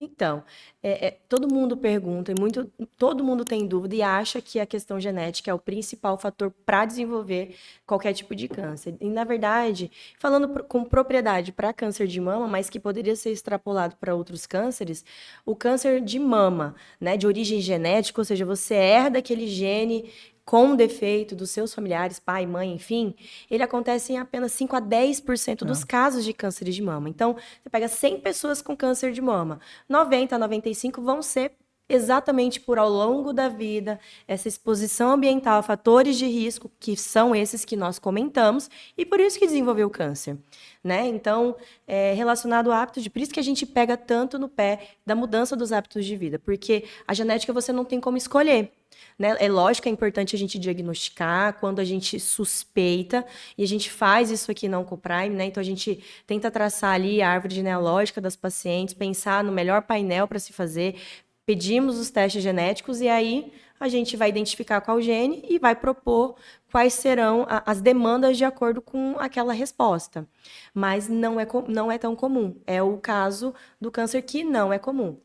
Então, todo mundo pergunta, todo mundo tem dúvida e acha que a questão genética é o principal fator para desenvolver qualquer tipo de câncer. E, na verdade, falando com propriedade para câncer de mama, mas que poderia ser extrapolado para outros cânceres, o câncer de mama, né, de origem genética, ou seja, você herda aquele gene com defeito dos seus familiares, pai, mãe, enfim, ele acontece em apenas 5 a 10% É. dos casos de câncer de mama. Então, você pega 100 pessoas com câncer de mama, 90 a 95 vão ser exatamente por ao longo da vida, essa exposição ambiental a fatores de risco, que são esses que nós comentamos, e por isso que desenvolveu o câncer, né? Então, relacionado a hábitos por isso que a gente pega tanto no pé da mudança dos hábitos de vida, porque a genética você não tem como escolher. Né? É lógico que é importante a gente diagnosticar quando a gente suspeita, e a gente faz isso aqui na Oncoprime, né? Então a gente tenta traçar ali a árvore genealógica das pacientes, pensar no melhor painel para se fazer, pedimos os testes genéticos e aí a gente vai identificar qual gene e vai propor quais serão as demandas de acordo com aquela resposta. Mas não é tão comum. É o caso do câncer que não é comum.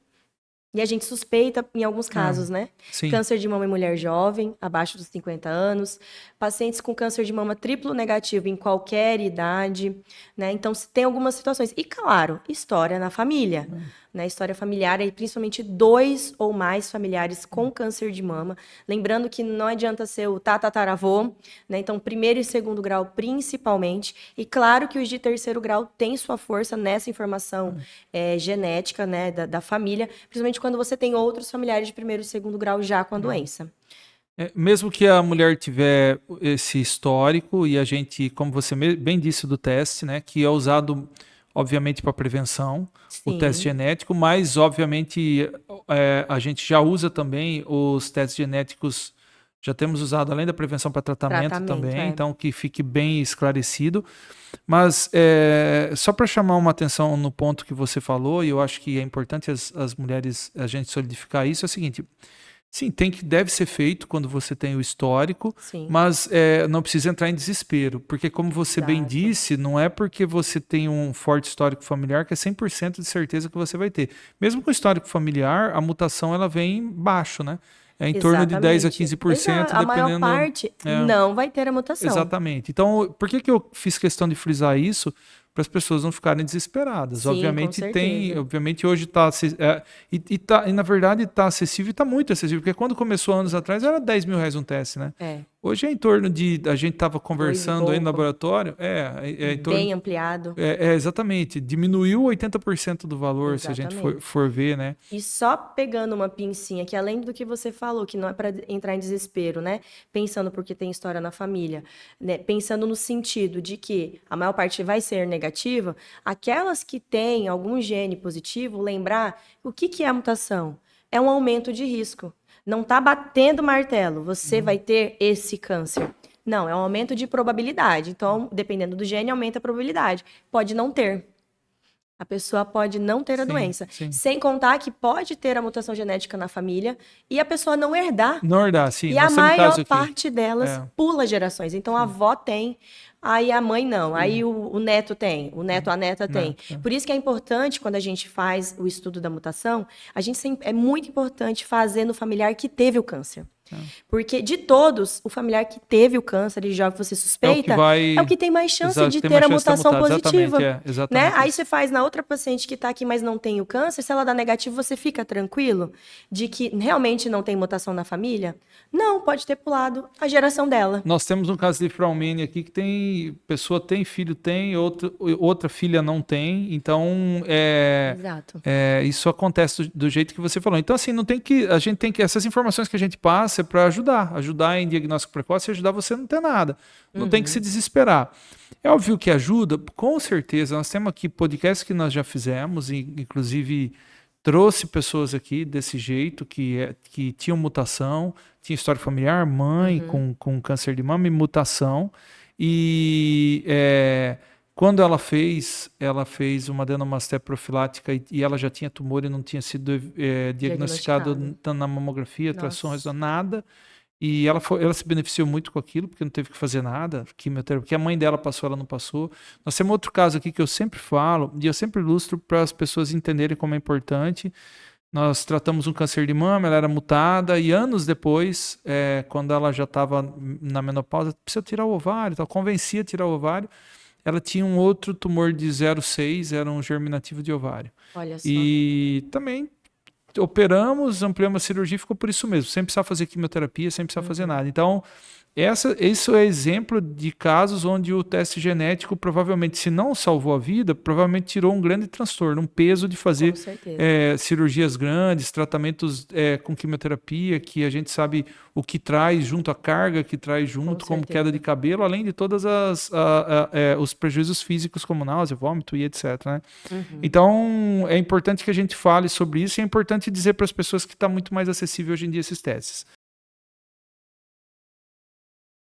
E a gente suspeita, em alguns É, casos, né? sim. Câncer de mama em mulher jovem, abaixo dos 50 anos, pacientes com câncer de mama triplo negativo em qualquer idade, né? Então, se tem algumas situações. E, claro, história na família, né? História familiar, e principalmente 2 ou mais familiares com câncer de mama. Lembrando que não adianta ser o tatataravô, né? Então, primeiro e segundo grau, principalmente. E, claro, que os de terceiro grau têm sua força nessa informação genética, né? Da família, principalmente quando você tem outros familiares de primeiro e segundo grau já com a doença. Mesmo que a mulher tiver esse histórico e a gente, como você bem disse do teste, né, que é usado obviamente para prevenção, o teste Sim, genético, mas obviamente a gente já usa também os testes genéticos, já temos usado além da prevenção para tratamento tratamento, também, é. então que fique bem esclarecido. Mas só para chamar uma atenção no ponto que você falou, e eu acho que é importante as mulheres, a gente solidificar isso, é o seguinte. Sim, deve ser feito quando você tem o histórico, Sim, mas não precisa entrar em desespero, porque como você bem exato. disse, não é porque você tem um forte histórico familiar que é 100% de certeza que você vai ter. Mesmo com o histórico familiar, a mutação ela vem baixo, né? É em torno de 10 a Exatamente. 15%, A maior dependendo. parte É, não vai ter a mutação. exatamente. Então, por que eu fiz questão de frisar isso? Para as pessoas não ficarem desesperadas. Sim, com certeza. Obviamente hoje está e na verdade está acessível e está muito acessível, porque quando começou anos atrás era R$ 10.000 um teste, né? É, Hoje é em torno de, a gente estava dois e conversando aí no pouco, laboratório, em torno, bem ampliado. exatamente, diminuiu 80% do valor se a gente Exatamente. for ver, né? E só pegando uma pincinha, que além do que você falou, que não é para entrar em desespero, né? Pensando porque tem história na família, né? Pensando no sentido de que a maior parte vai ser negativa, aquelas que têm algum gene positivo, lembrar o que é a mutação? É um aumento de risco. Não está batendo martelo, você vai ter esse câncer. Não, é um aumento de probabilidade. Então, dependendo do gene, aumenta a probabilidade. Pode não ter. A pessoa pode não ter a Sim, doença. sim. Sem contar que pode ter a mutação genética na família e a pessoa não herdar. Nordá, sim, E a nós temos maior caso aqui. parte delas É, pula gerações. Então a sim. avó tem, aí a mãe não, aí o neto tem, o neto, a neta Né, tem. Por isso que é importante, quando a gente faz o estudo da mutação, é muito importante fazer no familiar que teve o câncer. Porque de todos, o familiar que teve o câncer e já que você é o que suspeita, é o vai. que tem mais chance Exato, de tem ter mais a chance de estar mutação mutado. Exatamente, positiva, né? exatamente Aí isso. você faz na outra paciente que está aqui, mas não tem o câncer, se ela dá negativo, você fica tranquilo de que realmente não tem mutação na família? Não, pode ter pulado a geração dela. Nós temos um caso de Fraumeni aqui que tem pessoa tem filho tem, outra filha não tem, então Exato. isso acontece do jeito que você falou. Então assim, não tem que a gente tem que essas informações que a gente passa é para ajudar em diagnóstico precoce e ajudar você a não ter nada. Não tem que se Uhum. desesperar. É óbvio que ajuda, com certeza. Nós temos aqui podcasts que nós já fizemos, e, inclusive trouxe pessoas aqui desse jeito, que tinham mutação, tinha história familiar, mãe Uhum. com câncer de mama e mutação. E quando ela fez uma adenomastenia profilática e ela já tinha tumor e não tinha sido diagnosticado Diagnosticado. na mamografia, ultrassom, Nossa. nada. E ela se beneficiou muito com aquilo, porque não teve que fazer nada, quimioterapia, porque a mãe dela passou, ela não passou. Nós temos outro caso aqui que eu sempre falo, e eu sempre ilustro para as pessoas entenderem como é importante. Nós tratamos um câncer de mama, ela era mutada, e anos depois, quando ela já estava na menopausa, precisa tirar o ovário, então, convencia a tirar o ovário. Ela tinha um outro tumor de 0,6, era um germinativo de ovário. Olha só. E também operamos, ampliamos a cirurgia e ficou por isso mesmo, sem precisar fazer quimioterapia, sem precisar fazer nada. Então, isso é exemplo de casos onde o teste genético provavelmente, se não salvou a vida, provavelmente tirou um grande transtorno, um peso de fazer Com certeza. cirurgias grandes, tratamentos com quimioterapia, que a gente sabe o que traz junto, a carga que traz junto, como certeza. queda de cabelo, além de todas os prejuízos físicos, como náusea, vômito e etc. Né? Então, é importante que a gente fale sobre isso e é importante dizer para as pessoas que está muito mais acessível hoje em dia esses testes.